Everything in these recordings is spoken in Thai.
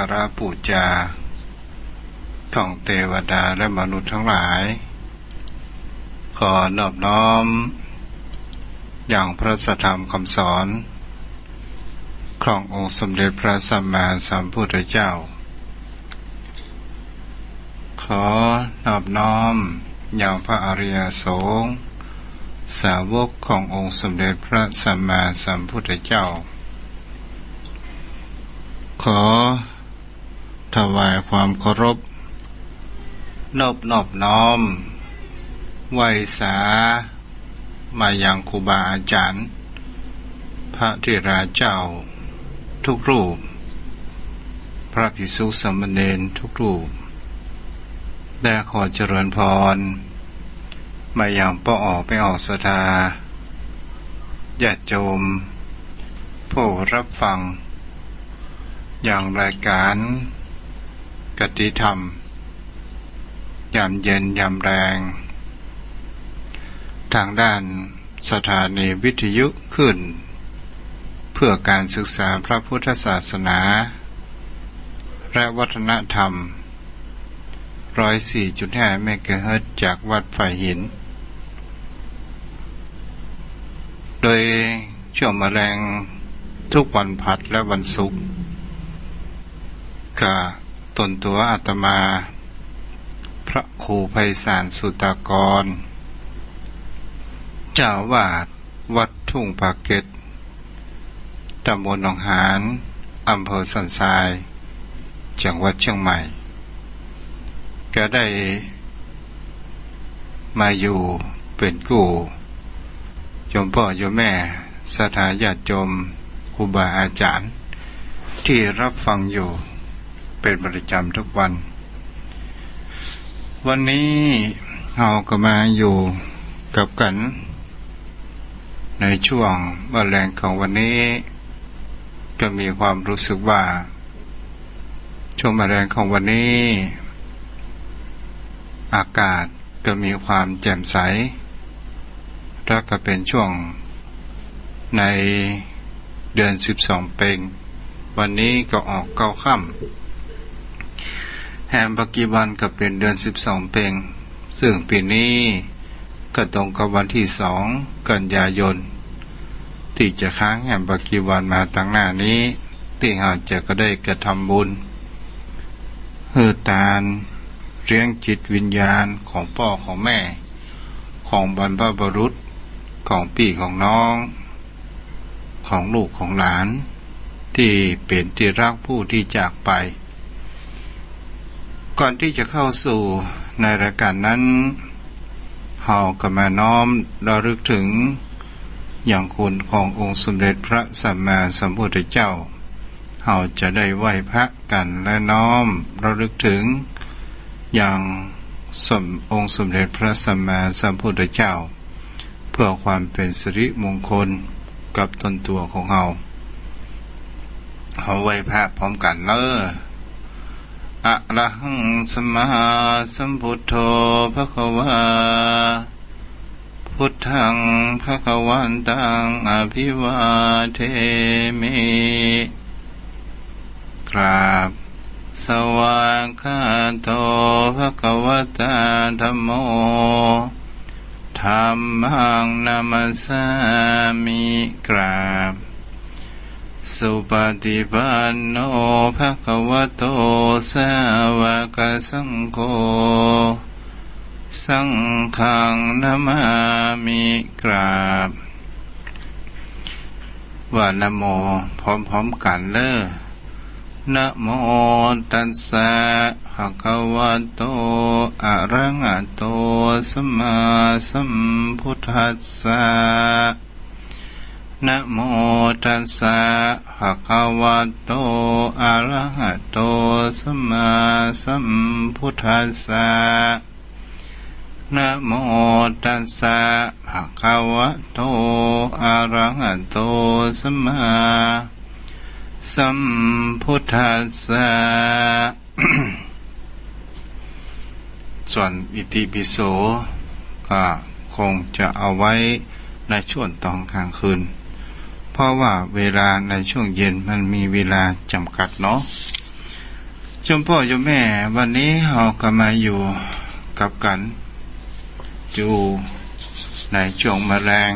กราปูจาท่องเทวดาและมนุษย์ทั้งหลายขอนอบน้อมอย่างพระสัทธรรมคำสอนขององค์สมเด็จพระสัมมาสัมพุทธเจ้าขอนอบน้อมอย่างพระอริยสงฆ์สาวกขององค์สมเด็จพระสัมมาสัมพุทธเจ้าขอถวายความเคารพนอบน้อมไหว้สามายังครูบาอาจารย์พระเถราเจ้าทุกรูปพระภิกษุสามเณรทุกรูปได้ขอเจริญพรมายังป้ออกไม่ออกศรัทธาญาติโยมผู้รับฟังอย่างรายการกติธรรมยามเย็นยามแรงทางด้านสถานีวิทยุขึ้นเพื่อการศึกษาพระพุทธศาสนาและวัฒนธรรม 104.5 เมกะเฮิรตซ์จากวัดไผ่หินโดยช่วงมะแรงทุกวันผัดและวันศุกร์กับตนตัวอาตมาพระครูไพศาลสุตากรเจ้าวาดวัดทุ่งปากเกร็ดตำบลหนองหานอำเภอสันทรายจังหวัดเชียงใหม่ก็ได้มาอยู่เป็นกู้โยมพ่อโยมแม่ศรัทธาญาติโยมครูบาอาจารย์ที่รับฟังอยู่เป็นประจำทุกวันวันนี้เราก็มาอยู่กับกันในช่วงวันแรงของวันนี้ก็มีความรู้สึกว่าช่วงวันแรงของวันนี้อากาศก็มีความแจ่มใสและก็เป็นช่วงในเดือน12 เพ็ญวันนี้ก็ออก9 ค่ำแฮมปักกีวันก็เป็นเดือน12 เพ็ญซึ่งปีนี้ก็ตรงกับวันที่2 กันยายนที่จะค้างแฮมปักกีวันมาตั้งหน้านี้ที่เราจะก็ได้กระทำบุญฮือตาลเลี้ยงจิตวิญญาณของพ่อของแม่ของบรรพบุรุษของพี่ของน้องของลูกของหลานที่เป็นที่รักผู้ที่จากไปก่อนที่จะเข้าสู่ในรายการนั้นเราก็มาน้อมระลึกถึงอย่างคุณขององค์สมเด็จพระสัมมาสัมพุทธเจ้าเราจะได้ไหว้พระกันและน้อมระลึกถึงอย่างองค์สมเด็จพระสัมมาสัมพุทธเจ้าเพื่อความเป็นสิริมงคลกับตนตัวของเราไหว้พระพร้อมกันอะระหังสัมมาสัมพุทโธภควาพุทธังภควันตังอภิวาเทมิกราบสวากขาโตภควตาธัมโมธัมมังนามัสสามิกราบสุปฏิปันโนภควโตสาวกสังโฆสังฆังนามามิกราบว่านะโมพร้อมๆกันนะโมตัสสะภะคะวะโตอะระหะโตสัมมาสัมพุทธัสสะนะโมตัสสะภะคะวะโตอะระหะโตสัมมาสัมพุทธัสสะนะโมตัสสะภะคะวะโตอะระหะโตสัมมาสัมพุทธัสสะ ส่วนอิติปิโสก็คงจะเอาไว้ในช่วงตอนกลางคืนเพราะว่าเวลาในช่วงเย็นมันมีเวลาจำกัดเนาะ ชมพ่อชมแม่วันนี้เราก็มาอยู่กับกันอยู่ในช่วงแมลง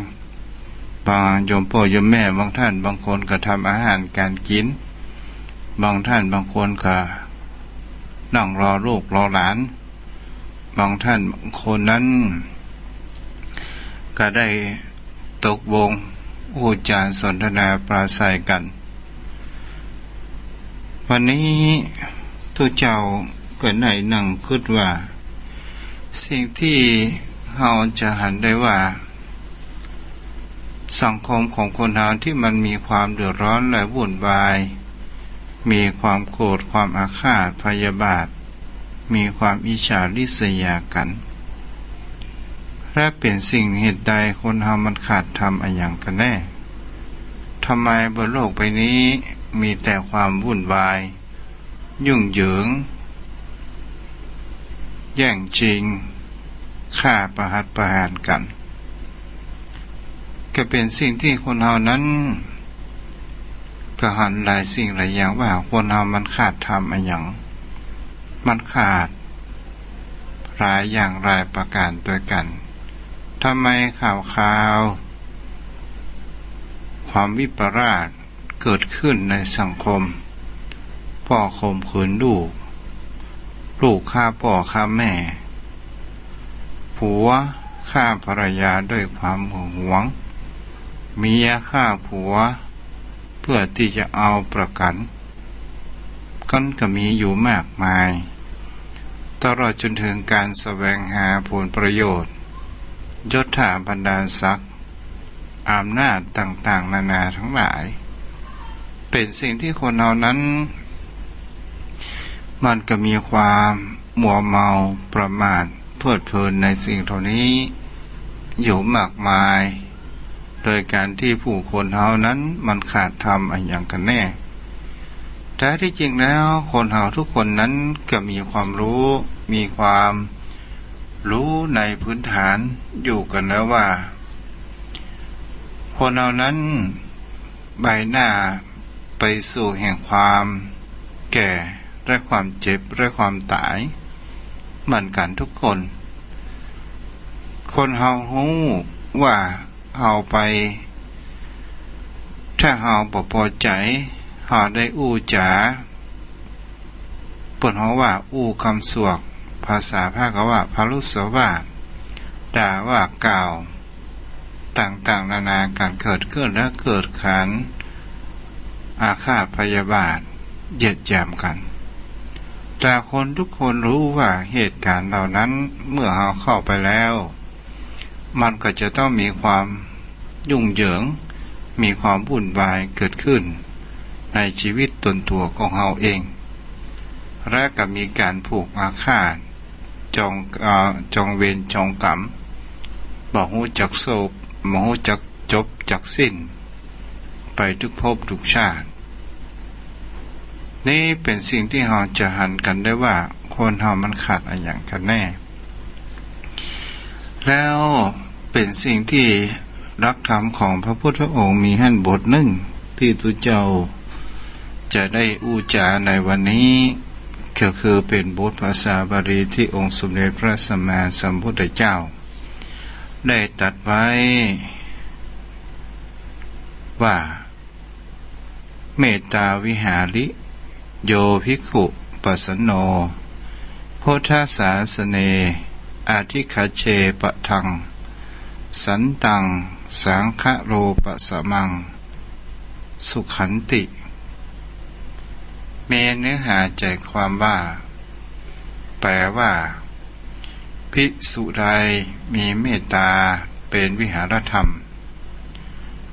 บางโยมพ่อโยมแม่บางท่านบางคนก็ทำอาหารการกินบางท่านบางคนก็นั่งรอลูกรอหลานบางท่านบางคนนั้นก็ได้ตกวงพูดจาสนทนาปราศัยกันวันนี้ทุกเจ้าก็ได้นั่งคิดว่าสิ่งที่เราจะหันได้ว่าสังคมของคนเราที่มันมีความเดือดร้อนและวุ่นวายมีความโกรธความอาฆาตพยาบาทมีความอิจฉาริษยากันและเป็นสิ่งเหตุใดคนเรามันขาดทำอะไรอย่างกันแน่ทำไมบนโลกใบนี้มีแต่ความวุ่นวายยุ่งเหยิงแย่งชิงฆ่าประหัตประหารกันก็เป็นสิ่งที่คนเรานั้นก็หันหลายสิ่งหลายอย่างว่าคนเรามันขาดทำอะไรอย่างมันขาดหลายอย่างหลายประการตัวกันทำไมข่าวความวิปลาสเกิดขึ้นในสังคมพ่อข่มขืนลูกฆ่าพ่อฆ่าแม่ผัวฆ่าภรรยาด้วยความหึงหวงเมียฆ่าผัวเพื่อที่จะเอาประกันก็มีอยู่มากมายตลอดจนถึงการแสวงหาผลประโยชน์ยศถาบรรดาศักดิ์อำนาจต่างๆนานาทั้งหลายเป็นสิ่งที่คนเหล่านั้นมันก็มีความมัวเมาประมาทเพลิดเพลินในสิ่งเหล่านี้อยู่มากมายโดยการที่ผู้คนเหล่านั้นมันขาดธรรมอะไรอย่างกันแน่แต่ที่จริงแล้วคนเราทุกคนนั้นก็มีความรู้ในพื้นฐานอยู่กันแล้วว่าคนเรานั้นใบหน้าไปสู่แห่งความแก่และความเจ็บและความตายเหมือนกันทุกคนคนเรารู้ว่าเราไปถ้าเราบ่พอใจเราได้อู้จ๋าเปิ่นเขาว่าอู้คำสวกภาษาภาคว่าพรุสวาทด่าว่ากล่าวต่างๆนานาการเกิดขึ้นและเกิดขันอาฆาตพยาบาทเหยียดหยามกันแต่คนทุกคนรู้ว่าเหตุการณ์เหล่านั้นเมื่อเราเข้าไปแล้วมันก็จะต้องมีความยุ่งเหยิงมีความวุ่นวายเกิดขึ้นในชีวิตตนตัวของเราเองและก็มีการผูกอาฆาตจองเวรจองกรรมบอกหูจักโศกบอกหูจักจบจักสิ้นไปทุกภพทุกชาตินี่เป็นสิ่งที่เราจะหันกันได้ว่าคนเรามันขาดอะไรอย่างกันแน่แล้วเป็นสิ่งที่รักธรรมของพระพุทธองค์มีให้บทหนึ่งที่ตุเจ้าจะได้อู้จาในวันนี้ก็คือเป็นบทภาษาบาลีที่องค์สมเด็จพระสัมมาสัมพุทธเจ้าได้ตรัสไว้ว่าเมตตาวิหาริโยภิกขุปัสสโนพุทธศาสเนอาทิคเชปะทังสันตังสังฆโรปะสมังสุขันติเนื้อหาใจความว่าแปลว่าภิกษุใดมีเมตตาเป็นวิหารธรรม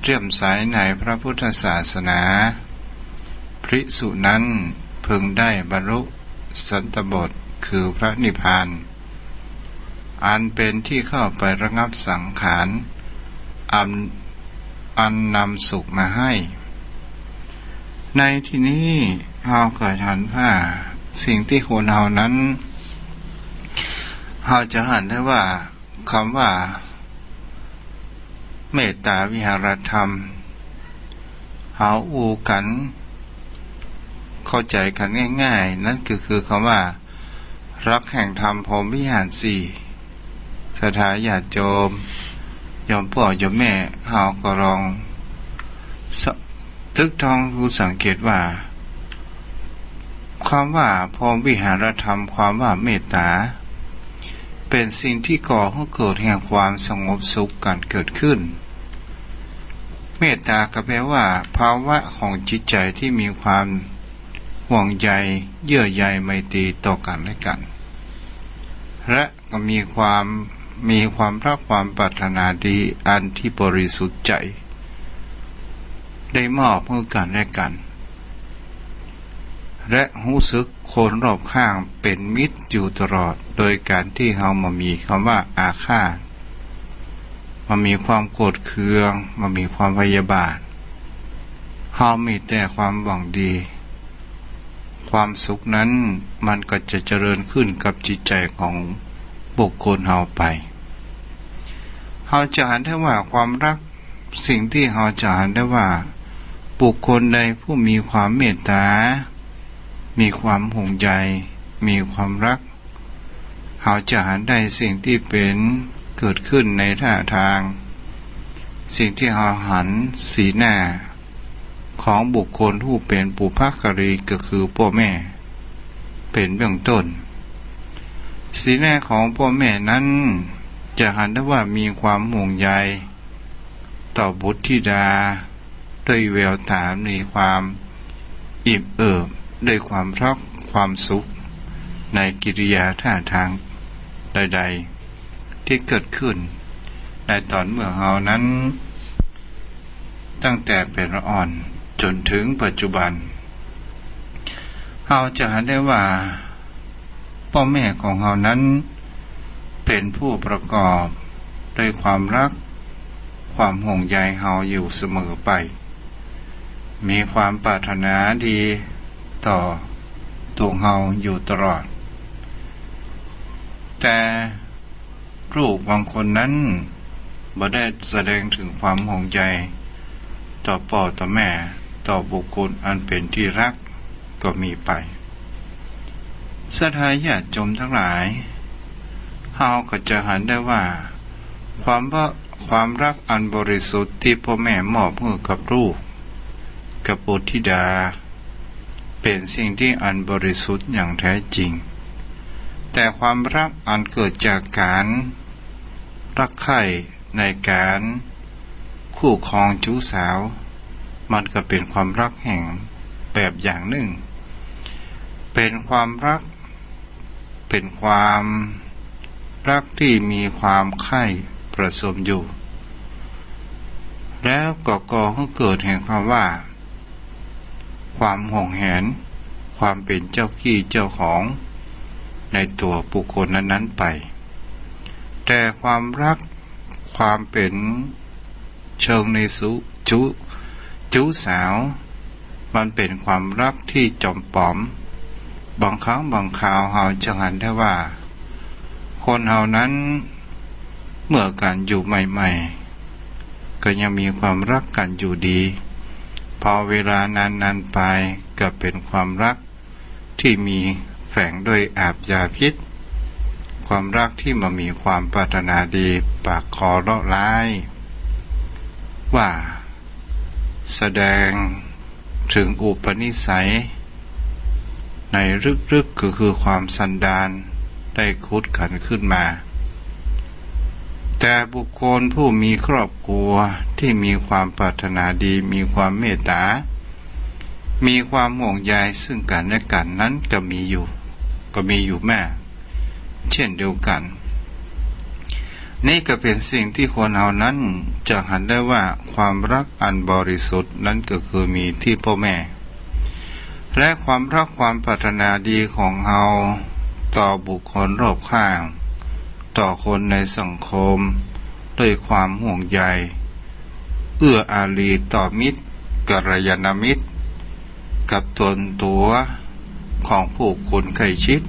เลื่อมใสในพระพุทธศาสนาภิกษุนั้นพึงได้บรรลุสันตบทคือพระนิพพานอันเป็นที่เข้าไประงับสังขารอันนำสุขมาให้ในที่นี้เราเกิดหันว่าสิ่งที่คนเรานั้นเราจะหันได้ว่าคำว่าเมตตาวิหารธรรมเราอูกันข เข้าใจกันง่ายๆนั่นคือคำว่ารักแห่งธรรมพรหมวิหารสี่ศรัทธาญาติโยมโยมพ่อโยมแม่เฮาก็ลองตึกทองรู้สังเกตว่าความว่าพรหมวิหารธรรมความว่าเมตตาเป็นสิ่งที่ก่อให้เกิดแห่งความสงบสุขกันเกิดขึ้นเมตตาก็แปลว่าภาวะของจิตใจที่มีความห่วงใยเยื่อใยไมตรีต่อกันและกันและก็มีความรักความปรารถนาดีอันที่บริสุทธิ์ใจได้มอบให้กันและกันและรู้สึกคนรอบข้างเป็นมิตรอยู่ตลอดโดยการที่เฮามามีคำว่าอาฆาตมามีความโกรธเคืองมามีความพยาบาทเฮามีแต่ความหวังดีความสุขนั้นมันก็จะเจริญขึ้นกับจิตใจของบุคคลเฮาไปเฮาจะเห็นได้ว่าความรักสิ่งที่เฮาจะเห็นได้ว่าบุคคลใดผู้มีความเมตตามีความห่วงใยมีความรักเฮาจะเห็นได้สิ่งที่เป็นเกิดขึ้นในท่าทางสิ่งที่เฮาหันสีหน้าของบุคคลผู้เป็นปุพพการีก็คือพ่อแม่เป็นเบื้องต้นสีหน้าของพ่อแม่นั้นจะเห็นได้ว่ามีความห่วงใยต่อบุตรธิดาด้วยแววตามีความอิ่มเอิบด้วยความรักความสุขในกิริยาท่าทางใดๆที่เกิดขึ้นในตอนเมื่อเฮานั้นตั้งแต่เป็นละอ่อนจนถึงปัจจุบันเฮาจะเห็นได้ว่าพ่อแม่ของเฮานั้นเป็นผู้ประกอบด้วยความรักความห่วงใยเฮาอยู่เสมอไปมีความปรารถนาดีต่อตัวเฮาอยู่ตลอดแต่ลูกบางคนนั้นบ่ได้แสดงถึงความห่วงใยต่อพ่อต่อแม่ต่อบุคคลอันเป็นที่รักก็มีไปศรัทธาญาติโยมทั้งหลายเฮาก็จะเห็นได้ว่าความรักอันบริสุทธิ์ที่พ่อแม่มอบให้กับลูกกับบุตรธิดาเป็นสิ่งที่อันบริสุทธิ์อย่างแท้จริงแต่ความรักอันเกิดจากการรักใคร่ในการคู่ครองชู้สาวมันก็เป็นความรักแห่งแบบอย่างหนึ่งเป็นความรักที่มีความใคร่ประสมอยู่แล้วก็ก่อให้เกิดแห่งความว่าความห่วงแหนความเป็นเจ้าขี้เจ้าของในตัวบุคคลนั้นๆไปแต่ความรักความเป็นเชิงในจู้สาวมันเป็นความรักที่จอมปลอมบางครั้งบางคราวเฮาจะเห็นได้ว่าคนเฮานั้นเมื่อกันอยู่ใหม่ๆก็ยังมีความรักกันอยู่ดีพอเวลานานๆไปก็เป็นความรักที่มีแฝงด้วยอาบยาพิษความรักที่มันมีความปรารถนาดีปากคอเลาะร้ายว่าแสดงถึงอุปนิสัยในลึกๆก็คือความสันดานได้คุดขันขึ้นมาแต่บุคคลผู้มีครอบครัวที่มีความปรารถนาดีมีความเมตตามีความห่วงใยซึ่งกันและกันนั้นก็มีอยู่แม่เช่นเดียวกันนี่ก็เป็นสิ่งที่คนเฮานั้นจะเห็นได้ว่าความรักอันบริสุทธิ์นั้นก็คือมีที่พ่อแม่และความรักความปรารถนาดีของเฮาต่อบุคคลรอบข้างต่อคนในสังคมด้วยความห่วงใยเอื้ออารีต่อมิตรกัลยาณมิตรกับตัวของผู้คนใกล้ชิด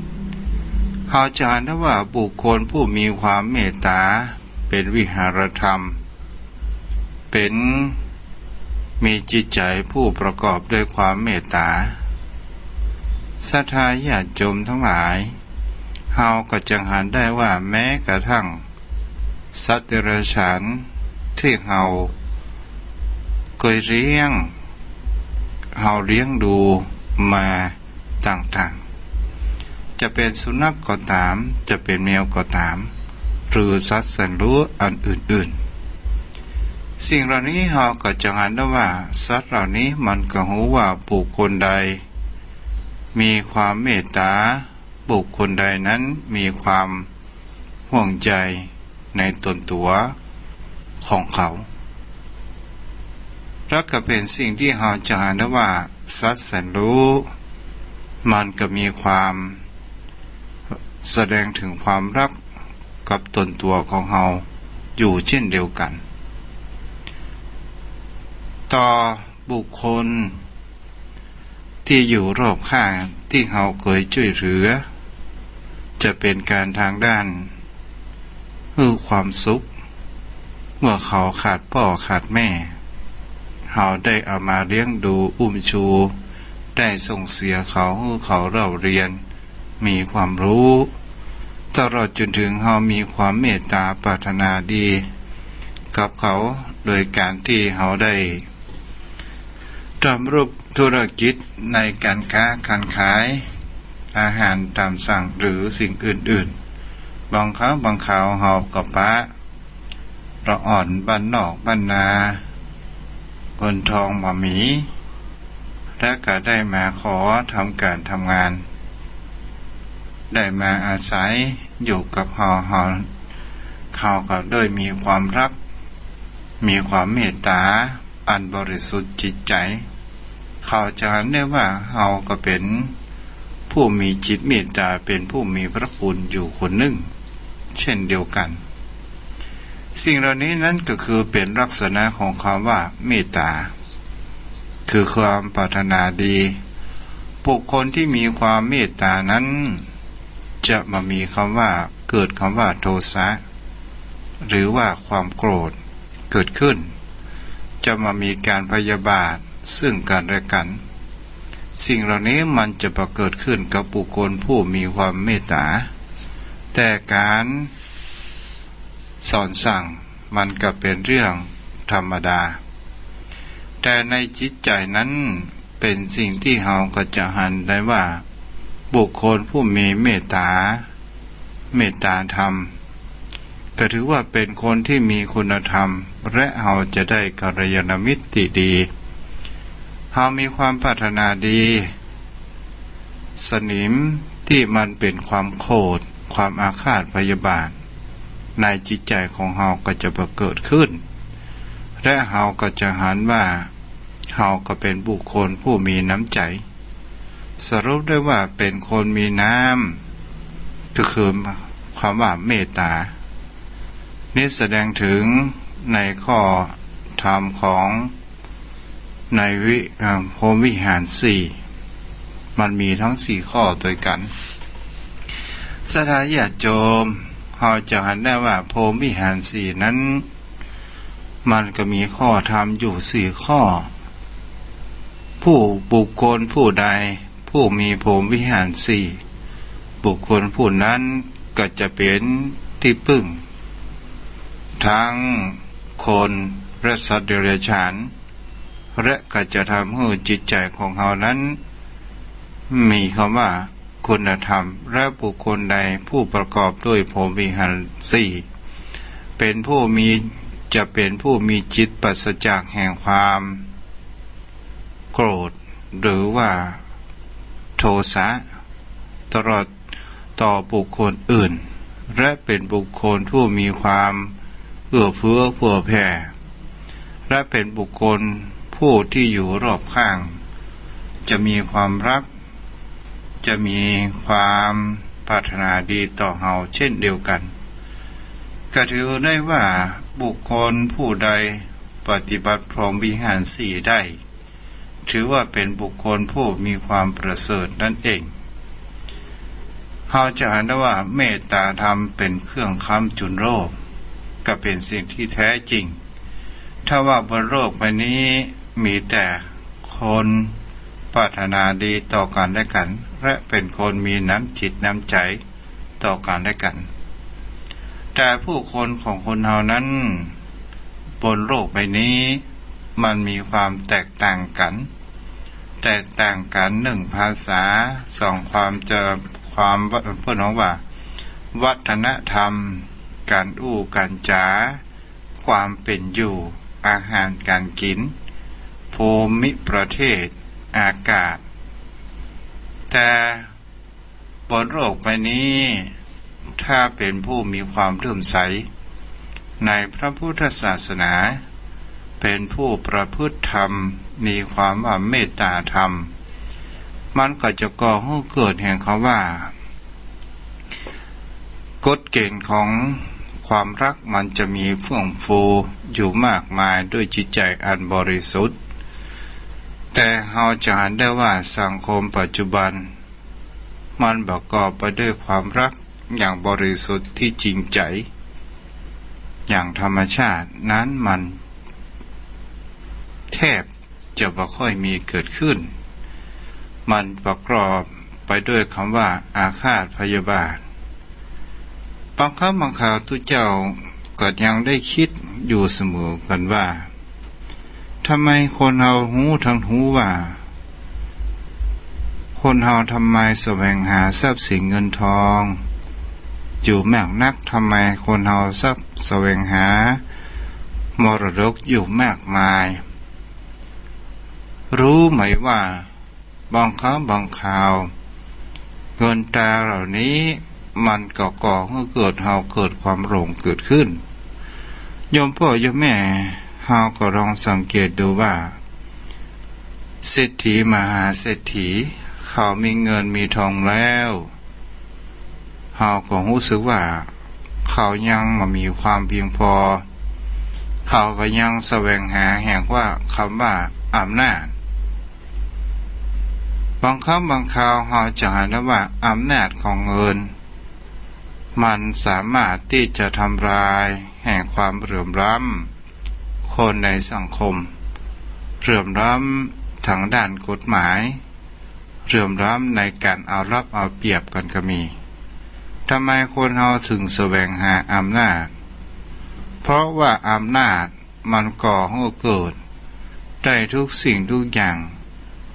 เฮาจะเห็นได้ว่าบุคคลผู้มีความเมตตาเป็นวิหารธรรมมีจิตใจผู้ประกอบด้วยความเมตตา ศรัทธาญาติโยมทั้งหลายเฮาก็จังหันได้ว่าแม้กระทั่งสัตว์เดรัจฉานที่เฮาเคยเลี้ยงดูมาต่างๆจะเป็นสุนัขก็ตามจะเป็นแมวก็ตามหรือสัตว์แสนรู้อันอื่นๆสิ่งเหล่านี้เฮาก็จังหันได้ว่าสัตว์เหล่านี้มันก็รู้ว่าบุคคลใดมีความเมตตาบุคคลใดนั้นมีความห่วงใยในตนตัวของเขาแล้วก็เป็นสิ่งที่เราจะเห็นได้ว่าสัตว์แสนรู้มันก็มีความแสดงถึงความรักกับตนตัวของเราอยู่เช่นเดียวกันต่อบุคคลที่อยู่รอบข้างที่เราเคยช่วยเหลือจะเป็นการทางด้านความสุขเมื่อเขาขาดพ่อขาดแม่เราได้เอามาเลี้ยงดูอุ้มชูได้ส่งเสียเขาเล่าเรียนมีความรู้ตลอดจนถึงเรามีความเมตตาปรารถนาดีกับเขาโดยการที่เราได้ทำรูปธุรกิจในการค้าการขายอาหารตามสั่งหรือสิ่งอื่นๆบางครั้งบางคราวเรากับป้าเราอ่อนบ้านนอกบ้านนาคนทองบ่มีและก็ได้มาขอทำการทำงานได้มาอาศัยอยู่กับเขาก็ด้วยมีความรักมีความเมตตาอันบริสุทธิ์จิตใจเขาจะเห็นได้ว่าเราก็เป็นผู้มีจิตเมตตาเป็นผู้มีพระคุณอยู่คนหนึ่งเช่นเดียวกันสิ่งเหล่านี้นั้นก็คือเป็นลักษณะของคำว่าเมตตาคือความปรารถนาดีบุคคลที่มีความเมตตานั้นจะมามีคำว่าเกิดคำว่าโทสะหรือว่าความโกรธเกิดขึ้นจะมามีการพยาบาทซึ่งกันและกันสิ่งเหล่านี้มันจะประเกิดขึ้นกับบุคคลผู้มีความเมตตาแต่การสอนสั่งมันก็เป็นเรื่องธรรมดาแต่ในจิตใจนั้นเป็นสิ่งที่เราก็จะหันได้ว่าบุคคลผู้มีเมตตาธรรมก็ถือว่าเป็นคนที่มีคุณธรรมและเราจะได้กัลยาณมิตรดีเรามีความปรารถนาดีสนิมที่มันเป็นความโกรธความอาฆาตพยาบาทในจิตใจของเราก็จะประเกิดขึ้นและเราก็จะหันว่าเราก็เป็นบุคคลผู้มีน้ำใจสรุปได้ว่าเป็นคนมีน้ำก็คือความว่าเมตตานี่แสดงถึงในข้อธรรมของในพรหมวิหาร4มันมีทั้ง4ข้อด้วยกันศรัทธาญาติโยมเราจะเห็นได้ว่าพรหมวิหาร4นั้นมันก็มีข้อธรรมอยู่4ข้อผู้บุคคลผู้ใดผู้มีพรหมวิหาร4บุคคลผู้นั้นก็จะเป็นที่พึ่งทั้งคนและสัตว์เดรัจฉานและก็จะทำให้จิตใจของเรานั้นมีคำว่าคุณธรรมและบุคคลใดผู้ประกอบด้วยพรหมวิหารเป็นผู้มีจะเป็นผู้มีจิตปราศจากแห่งความโกรธหรือว่าโทสะตลอดต่อบุคคลอื่นและเป็นบุคคลผู้มีความเอื้อเฟื้อเผื่อแผ่และเป็นบุคคลผู้ที่อยู่รอบข้างจะมีความรักจะมีความปรารถนาดีต่อเราเช่นเดียวกันก็ถือได้ว่าบุคคลผู้ใดปฏิบัติพรหมวิหาร4ได้ถือว่าเป็นบุคคลผู้มีความประเสริฐนั่นเองเราจะเห็นได้ว่าเมตตาธรรมเป็นเครื่องค้ำจุนโรคก็เป็นสิ่งที่แท้จริงถ้าว่าบนโลกใบนี้มีแต่คนปรารถนาดีต่อกันและกัน และเป็นคนมีน้ำจิตน้ำใจต่อกันและกันแต่ผู้คนของคนเฮานั้นบนโลกใบนี้มันมีความแตกต่างกันหนึ่งภาษาสองความเพื่อนว่าวัฒนธรรมการการจาความเป็นอยู่อาหารการกินภูมิประเทศอากาศแต่บนโลกใบนี้ถ้าเป็นผู้มีความเลื่อมใสในพระพุทธศาสนาเป็นผู้ประพฤติธรรมมีความว่าเมตตาธรรมมันก็จะก่อให้เกิดแห่งคำว่ากฎเกณฑ์ของความรักมันจะมีเฟื่องฟูอยู่มากมายด้วยจิตใจอันบริสุทธิ์แต่เราจะเห็นได้ว่าสังคมปัจจุบันมันประกอบไปด้วยความรักอย่างบริสุทธิ์ที่จริงใจอย่างธรรมชาตินั้นมันแทบจะไม่ค่อยมีเกิดขึ้นมันประกอบไปด้วยคำว่าอาฆาตพยาบาทบางครั้งบางคราวทุกเจ้าก็ยังได้คิดอยู่เสมอกันว่าทำไมคนเราหูทั้งหูว่าคนเราทำไมแสวงหาทรัพย์สินเงินทองอยู่มากนักทำไมคนเราแสวงหามรดกอยู่มากมายรู้ไหมว่าบางครั้งบางคราวเงินตราเหล่านี้มันก่อให้เกิดความหลงเกิดขึ้นโยมพ่อโยมแม่เฮาก็ลองสังเกตดูว่าเศรษฐีมหาเศรษฐีเขามีเงินมีทองแล้วเฮาก็รู้สึกว่าเขายังมีความเพียงพอเขาก็ยังแสวงหาแห่งว่าคำว่าอำนาจบางครั้งบางคราวเฮาจะเห็นได้ว่าอำนาจของเงินมันสามารถที่จะทำลายแห่งความเหลื่อมล้ำคนในสังคมเหลื่อมล้ำทางด้านกฎหมายเหลื่อมล้ำในการเอารัดเอาเปรียบกันก็มีทำไมคนเราถึงแสวงหาอำนาจเพราะว่าอำนาจมันก่อให้เกิดได้ทุกสิ่งทุกอย่าง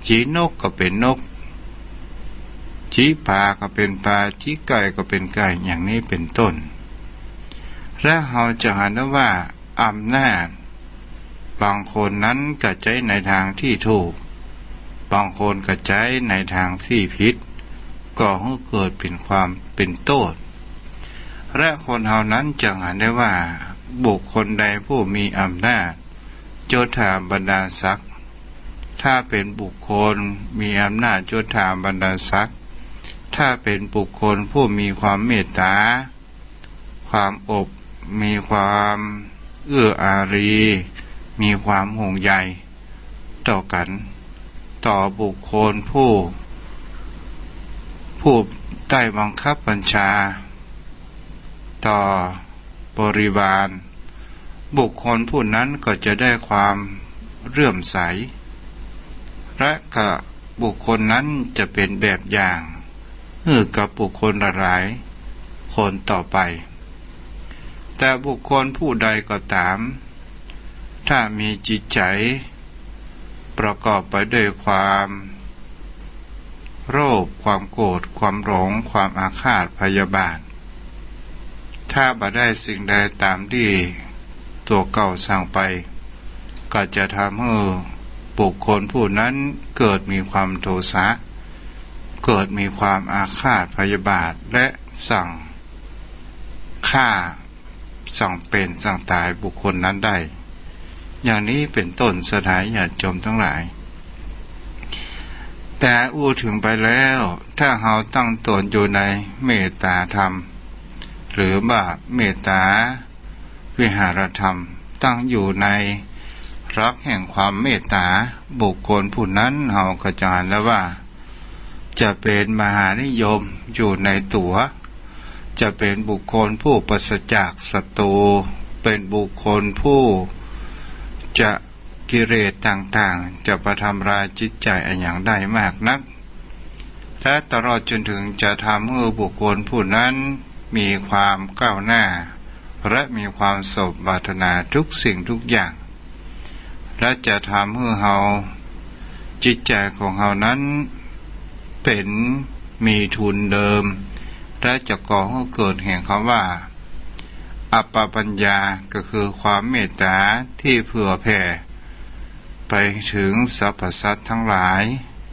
จีนกก็เป็นนกจีปลาก็เป็นปลาจีไก่ก็เป็นไก่อย่างนี้เป็นต้นและเราจะเห็นได้ว่าอำนาจบางคนนั้นก็ใช้ในทางที่ถูกบางคนก็ใช้ในทางที่ผิดก่อให้เกิดเป็นความเป็นโทษและคนเหล่านั้นจะเห็นได้ว่าบุคคลใดผู้มีอำนาจโยธาบรรดาศักดิ์ถ้าเป็นบุคคลมีอำนาจโยธาบรรดาศักดิ์ถ้าเป็นบุคคลผู้มีความเมตตาความอบมีความเอื้ออารีมีความห่วงใยต่อกันต่อบุคคลผู้ใต้บังคับบัญชาต่อบริวารบุคคลผู้นั้นก็จะได้ความเลื่อมใสและก็บุคคลนั้นจะเป็นแบบอย่างกับบุคคลหลายคนต่อไปแต่บุคคลผู้ใดก็ตามถ้ามีจิตใจประกอบไปด้วยความโลภความโกรธความหลงความอาฆาตพยาบาทถ้าบ่ได้สิ่งใดตามที่ตัวเก่าสั่งไปก็จะทำให้บุคคลผู้นั้นเกิดมีความโทสะเกิดมีความอาฆาตพยาบาทและสั่งฆ่าสั่งเป็นสั่งตายบุคคลนั้นได้อย่างนี้เป็นต้นสถานญาติโยมทั้งหลายแต่ถึงไปแล้วถ้าเราตั้งตนอยู่ในเมตตาธรรมหรือว่าเมตตาวิหารธรรมตั้งอยู่ในรักแห่งความเมตตาบุคคลผู้นั้นเราก็จะเห็นแล้วว่าจะเป็นมหานิยมอยู่ในตัวจะเป็นบุคคลผู้ปราศจากศัตรูเป็นบุคคลผู้จะกิเลสต่างๆจะประทำลายจิตใจอย่างได้มากนัก และตลอดจนถึงจะทำให้บุคคลผู้นั้นมีความก้าวหน้าและมีความสมปรารถนาทุกสิ่งทุกอย่างและจะทำให้เราจิตใจของเรานั้นเป็นมีทุนเดิมและจะก่อให้เกิดแห่งคำว่าอัปปปัญญาก็คือความเมตตาที่เผื่อแผ่ไปถึงสรรพสัตว์ทั้งหลาย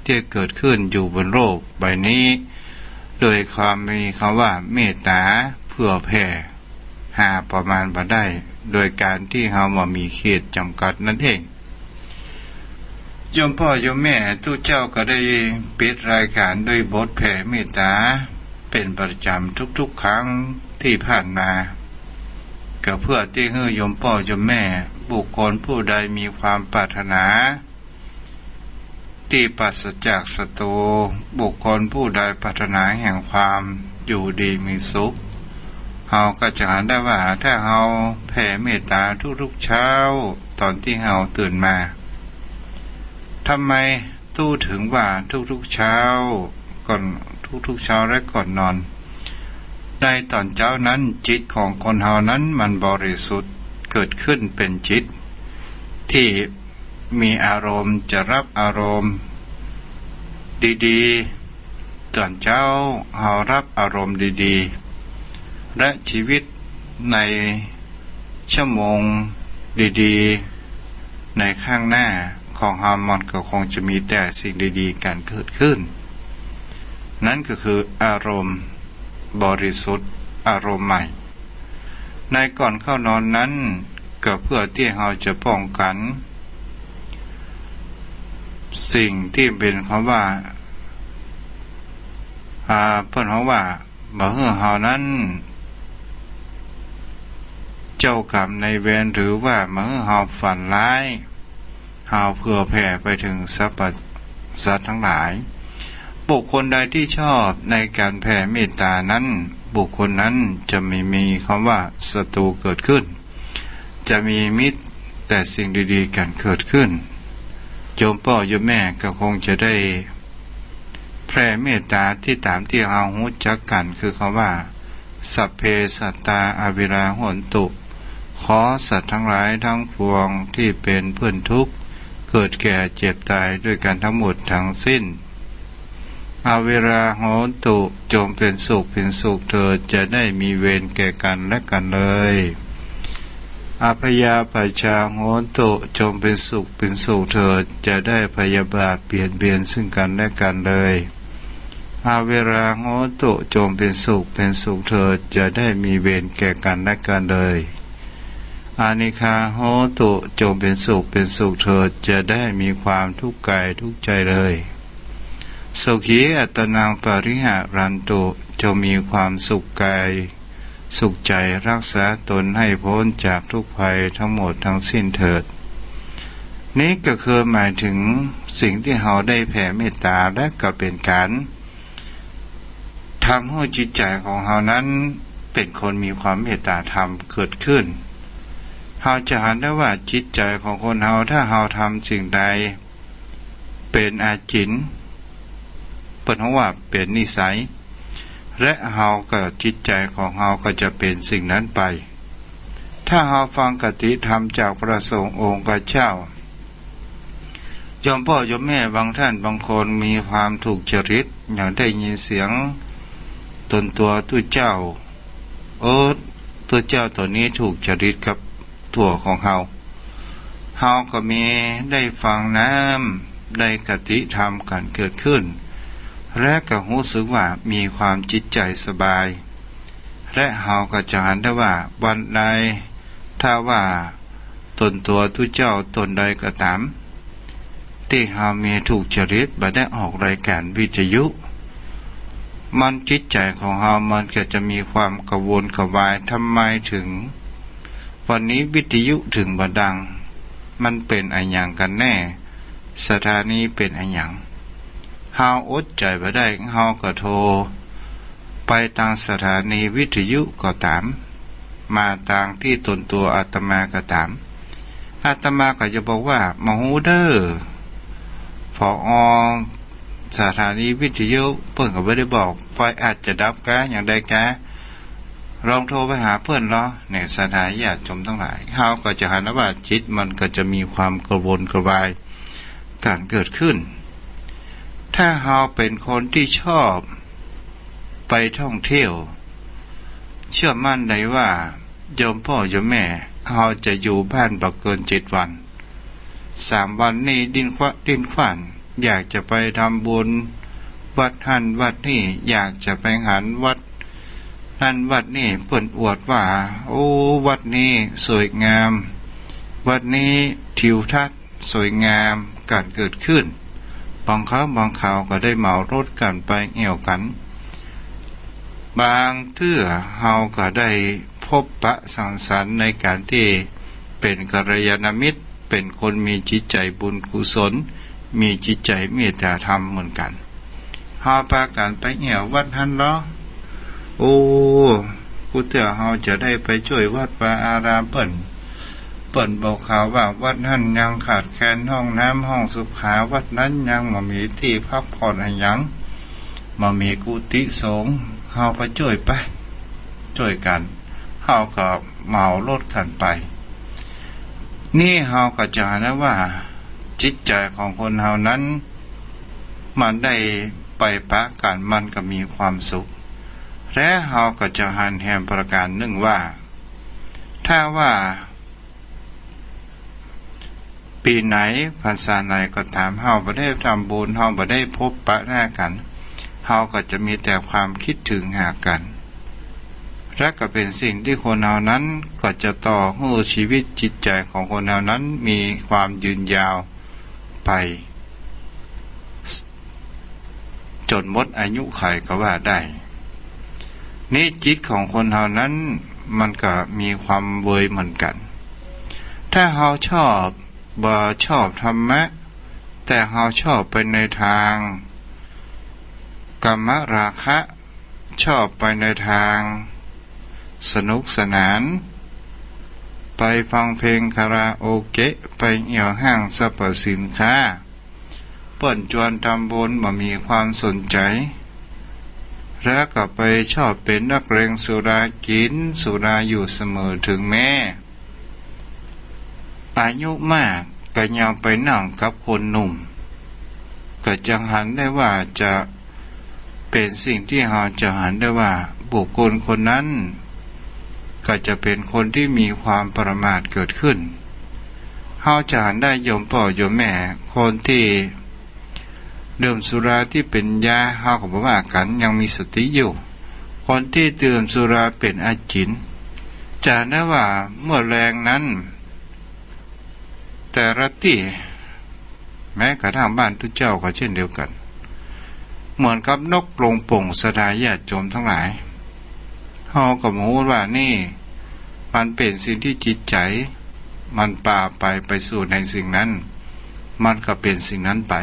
ที่เกิดขึ้นอยู่บนโลกใบนี้โดยความมีคำว่าเมตตาเผื่อแผ่หาประมาณบ่ได้โดยการที่เราบ่มีเขตจำกัดนั่นเองโยมพ่อโยมแม่ทุกเจ้าก็ได้ปิดรายการด้วยบทแผ่เมตตาเป็นประจำทุกๆครั้งที่ผ่านมาก็เพื่อที่ให้โยมพ่อโยมแม่บุคคลผู้ใดมีความปรารถนาที่ปราศจากศัตรูบุคคลผู้ใดปรารถนาแห่งความอยู่ดีมีสุขเราก็จะเห็นได้ว่าถ้าเราแผ่เมตตาทุกๆเช้าตอนที่เราตื่นมาทำไมตู้ถึงว่าทุกๆเช้าก่อนทุกๆเช้าและก่อนนอนในตอนเช้านั้นจิตของคนเฮานั้นมันบริสุทธิ์เกิดขึ้นเป็นจิตที่มีอารมณ์จะรับอารมณ์ดีๆตอนเช้าเฮารับอารมณ์ดีๆและชีวิตในชั่วโมงดีๆในข้างหน้าของเฮามันก็คงจะมีแต่สิ่งดีๆกันเกิดขึ้นนั่นก็คืออารมณ์บริสุทธิ์อารมณ์ใหม่ในก่อนเข้านอนนั้นก็เพื่อที่เราจะป้องกันสิ่งที่เป็นคำว่าเพิ่นเขาว่าบ่ให้เรานั้นเจ้ากรรมในเวรหรือว่าบ่ให้เราฝันร้ายเราเพื่อแผ่ไปถึงสรรพสัตว์ทั้งหลายบุคคลใดที่ชอบในการแผ่เมตตานั้นบุคคลนั้นจะไม่มีคำว่าศัตรูเกิดขึ้นจะมีมิตรแต่สิ่งดีๆกันเกิดขึ้นโยมพ่อโยมแม่ก็คงจะได้แผ่เมตตาที่ตามที่เรารู้จักกันคือคำว่าสัพเพสัตตาอวิราโหนตุขอสัตว์ทั้งหลายทั้งปวงที่เป็นเพื่อนทุกข์เกิดแก่เจ็บตายด้วยกันทั้งหมดทั้งสิ้นอเวราโหตุจงเป็นสุขเถิดจะได้มีเวรแก่กันและกันเลยอภยาปัชชาโหตุจงเป็นสุขเถิดจะได้พยาบาทเปลี่ยนเบียนซึ่งกันและกันเลยอเวราโหตุจงเป็นสุขเถิดจะได้มีเวรแก่กันและกันเลยอานิคาโหตุจงเป็นสุขเถิดจะได้มีความทุกข์กายทุกข์ใจเลยสุขีอัตนังปริหารันตุจงมีความสุขกายสุขใจรักษาตนให้พ้นจากทุกภัยทั้งหมดทั้งสิ้นเถิดนี้ก็คือหมายถึงสิ่งที่เราได้แผ่เมตตาและก็เป็นการทำให้จิตใจของเรานั้นเป็นคนมีความเมตตาธรรมเกิดขึ้นเราจะเห็นได้ว่าจิตใจของคนเราถ้าเราทำสิ่งใดเป็นอาจินเปิดว่าเป็นนิสัยและเฮาก็จิตใจของเฮาก็จะเป็นสิ่งนั้นไปถ้าเฮาฟังคติธรรมจากพระสงฆ์องค์เจ้ายอมพ่อยอมแม่บางท่านบางคนมีความถูกจริตอย่างได้ยินเสียงตนตัวตู้เจ้าตัวเจ้าตัวนี้ถูกจริตกับตัวของเฮาก็มีได้ฟังน้ำได้คติธรรมกันเกิดขึ้นและก็รู้สึกว่ามีความจิตใจสบายและเฮาก็จะเห็นได้ว่าวันใดถ้าว่าตนตัวทุเจ้าตนใดก็ตามที่เฮามีถูกจริตบ่ได้ออกรายการวิทยุมันจิตใจของเฮามันก็จะมีความกระวนกระวายทำไมถึงวันนี้วิทยุถึงบ่ดังมันเป็นอะไรอย่างกันแน่สถานีเป็นอะไรอย่างเฮาอดใจบ่ได้เฮาก็โทรไปทางสถานีวิทยุก็ตามมาทางที่ตนตัวอาตมาก็ตามอาตมาก็จะบอกว่ามาฮู้เด้อผอ สถานีวิทยุเพิ่นก็ไม่ได้บอกไฟอาจจะดับกะอย่างใดกะลองโทรไปหาเพื่อนล้อเนี่ยสถานญาติชมทั้งหลายเฮาก็จะหันว่าจิตมันก็จะมีความกระวนกระวายการเกิดขึ้นถ้าเฮาเป็นคนที่ชอบไปท่องเที่ยวเชื่อมั่นได้ว่าโยมพ่อโยมแม่เฮาจะอยู่บ้านบ่เกิน7 วัน3 วันนี้ดิ้นขวัญอยากจะไปทำบุญวัดหันวัดนี่อยากจะไปหันวัดนั่นวัดนี่เพิ่นอวดว่าโอ้วัดนี้สวยงามวัดนี้ทิวทัศน์สวยงามการเกิดขึ้นบางครั้งบางคราวก็ได้เหมารถกันไปเอี่ยวกันบางเทื่อเฮาก็ได้พบปะสังสรรค์ในการที่เป็นกัลยาณมิตรเป็นคนมีจิตใจบุญกุศลมีจิตใจเมตตาธรรมเหมือนกันเฮาพากันไปเอี่ยววัดหันล้อโอ้กูเตือเฮาจะได้ไปช่วยวัดวาอารามเปิ่นบอกข่าวว่าวัดนั้นยังขาดแคลนห้องน้ำห้องสุขาวัดนั้นยังบ่มีที่พักผ่อนให้หยังบ่มีกุฏิสงฆ์เฮาไปช่วยกันเฮาก็เหมารถกันไปนี่เฮาก็จะนะว่าจิตใจของคนเฮานั้นมันได้ไปปะกันมันก็มีความสุขและเฮาก็จะหันแหมประการหนึ่งว่าถ้าว่าปีไหนพรรษาไหนก็ตามเฮาบ่ได้ทำบุญเฮาบ่ได้พบปะหน้ากันเฮาก็จะมีแต่ความคิดถึงหากันและก็เป็นสิ่งที่คนเฮานั้นก็จะต่อให้ชีวิตจิตใจของคนเฮานั้นมีความยืนยาวไปจนหมดอายุขัยก็ว่าได้นี่จิตของคนเฮานั้นมันก็มีความเวยเหมือนกันถ้าเฮาชอบบ่ชอบธรรมะแต่เฮาชอบไปในทางกามราคะชอบไปในทางสนุกสนานไปฟังเพลงคาราโอเกะไปเอี่ยวห้างสรรพสินค้าเปิ่นจวนทำบุญบ่มีความสนใจแล้วก็ไปชอบเป็นนักเลงสุรากินสุราอยู่เสมอถึงแม้อายุมากก็ยังไปนั่งกับคนหนุ่มก็จะหันได้ว่าจะเป็นสิ่งที่เราจะหันได้ว่าบุคคลคนนั้นก็จะเป็นคนที่มีความประมาทเกิดขึ้นเราจะหันได้โยมพ่อโยมแม่คนที่ดื่มสุราที่เป็นยาเฮาก็บ่ว่ากันยังมีสติอยู่คนที่ดื่มสุราเป็นอาจินจะได้ว่าเมื่อแรงนั้นแต่ละที่แม้กระทั่งบ้านทุกเจ้าก็เช่นเดียวกันเหมือนกับนกปลงป่งสดายญาติโยมทั้งหลายเฮาก็รู้ว่านี่มันเป็นสิ่งที่จิตใจมันป่าไปสู่ในสิ่งนั้นมันก็เป็นสิ่งนั้นไป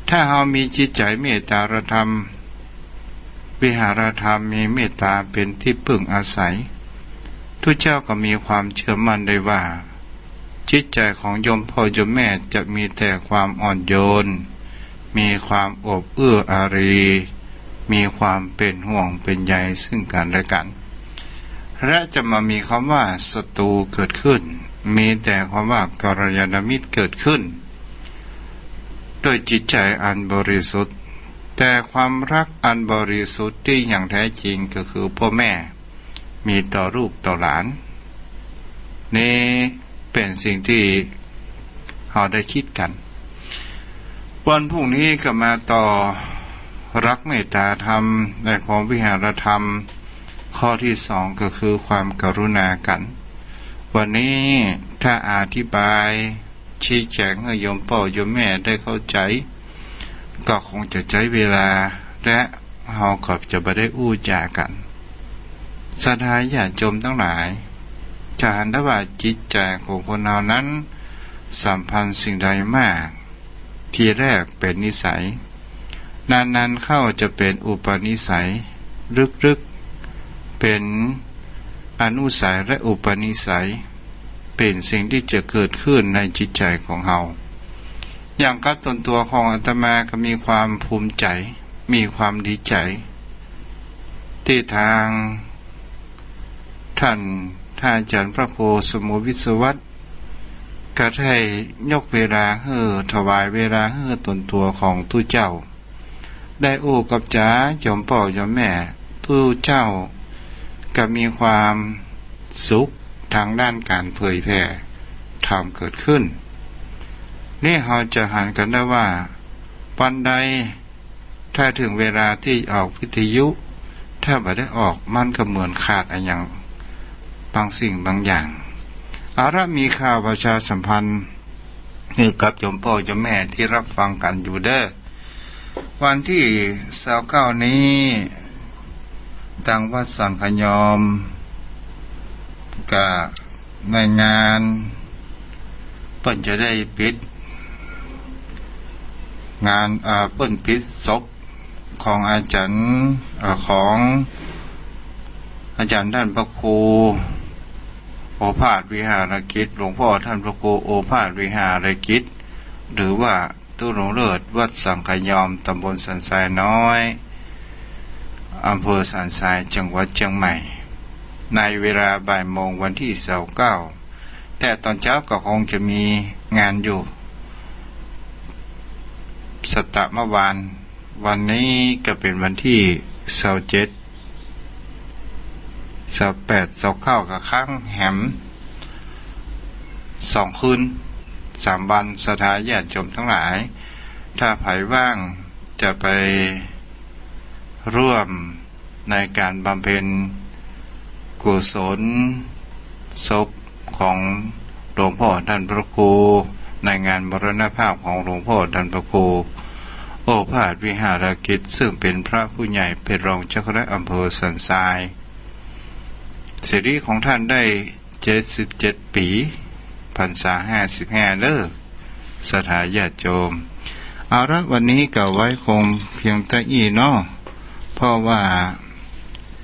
ถ้าเฮามีจิตใจเมตตาธรรมวิหารธรรมมีเมตตาเป็นที่พึ่งอาศัยทุกเจ้าก็มีความเชื่อมั่นได้ว่าจิตใจของโยมพ่อโยมแม่จะมีแต่ความอ่อนโยนมีความอบเอื้ออารีมีความเป็นห่วงเป็นใยซึ่งกันและกันและจะมามีคำว่าศัตรูเกิดขึ้นมีแต่คำว่ากัลยาณมิตรเกิดขึ้นโดยจิตใจอันบริสุทธิ์แต่ความรักอันบริสุทธิ์ที่อย่างแท้จริงก็คือพ่อแม่มีต่อลูกต่อหลานนี่เป็นสิ่งที่เราได้คิดกันวันพรุ่งนี้ก็มาต่อรักเมตตาธรรมในของวิหารธรรมข้อที่2ก็คือความกรุณากันวันนี้ถ้าอธิบายชี้แจงให้โยมพ่อโยมแม่ได้เข้าใจก็คงจะใช้เวลาและเราก็จะไม่ได้อู้จากันศรัทธาญาติโยมทั้งหลายจะหันได้ว่าจิตใจของคนเรานั้นสัมพันธ์สิ่งใดมากทีแรกเป็นนิสัยนานๆเข้าจะเป็นอุปนิสัยลึกๆเป็นอนุสัยและอุปนิสัยเป็นสิ่งที่จะเกิดขึ้นในจิตใจของเรา อย่างกับตนตัวของอาตมาก็มีความภูมิใจมีความดีใจที่ทางท่านอาจารย์พระครูสมุวิศวัตรก็ได้ยกเวลาถวายเวลาตนตัวของทุเจ้าได้อู้กับจ๋าจอมพ่อจอมแม่ทุเจ้าก็มีความสุขทางด้านการเผยแผ่ธรรมเกิดขึ้นนี่เราจะหันกันได้ว่าวันใดถ้าถึงเวลาที่ออกวิทยุถ้าไม่ได้ออกมันก็เหมือนขาดอะไรอย่างบางสิ่งบางอย่างอาระมีข่าวประชาสัมพันธ์นี่กับโยมพ่อโยมแม่ที่รับฟังกันอยู่เด้อวันที่29นี้ทางวัดสันพยอมกับในงานเปิ้นจะได้ปิดงานเปิ้นปิดศพของอาจารย์ของอาจารย์ท่านพระครูโอภาสวิหารกิจหลวงพ่อท่านพระครูโอภาสวิหารกิจหรือว่าตู้หลวงเลิศวัดสังขยอมตำบลสันทรายน้อยอำเภอสันทรายจังหวัดเชียงใหม่ในเวลาบ่ายโมงวันที่29แต่ตอนเช้าก็คงจะมีงานอยู่สตะเมื่อวานวันนี้ก็เป็นวันที่27 28 29กับข้างแหม2 คืน 3 วันสถานญาติโยมทั้งหลายถ้าไผว่างจะไปร่วมในการบำเพ็ญกุศลศพของหลวงพ่อท่านพระครูในงานมรณภาพของหลวงพ่อท่านพระครูโอภาสวิหารกิจซึ่งเป็นพระผู้ใหญ่เป็นรองเจ้าคณะอำเภอสันทรายสิริของท่านได้77 ปีพรรษา55เลิกสถาญาติโยมเอาละวันนี้ก็ไว้คงเพียงแต่อีเนาะเพราะว่า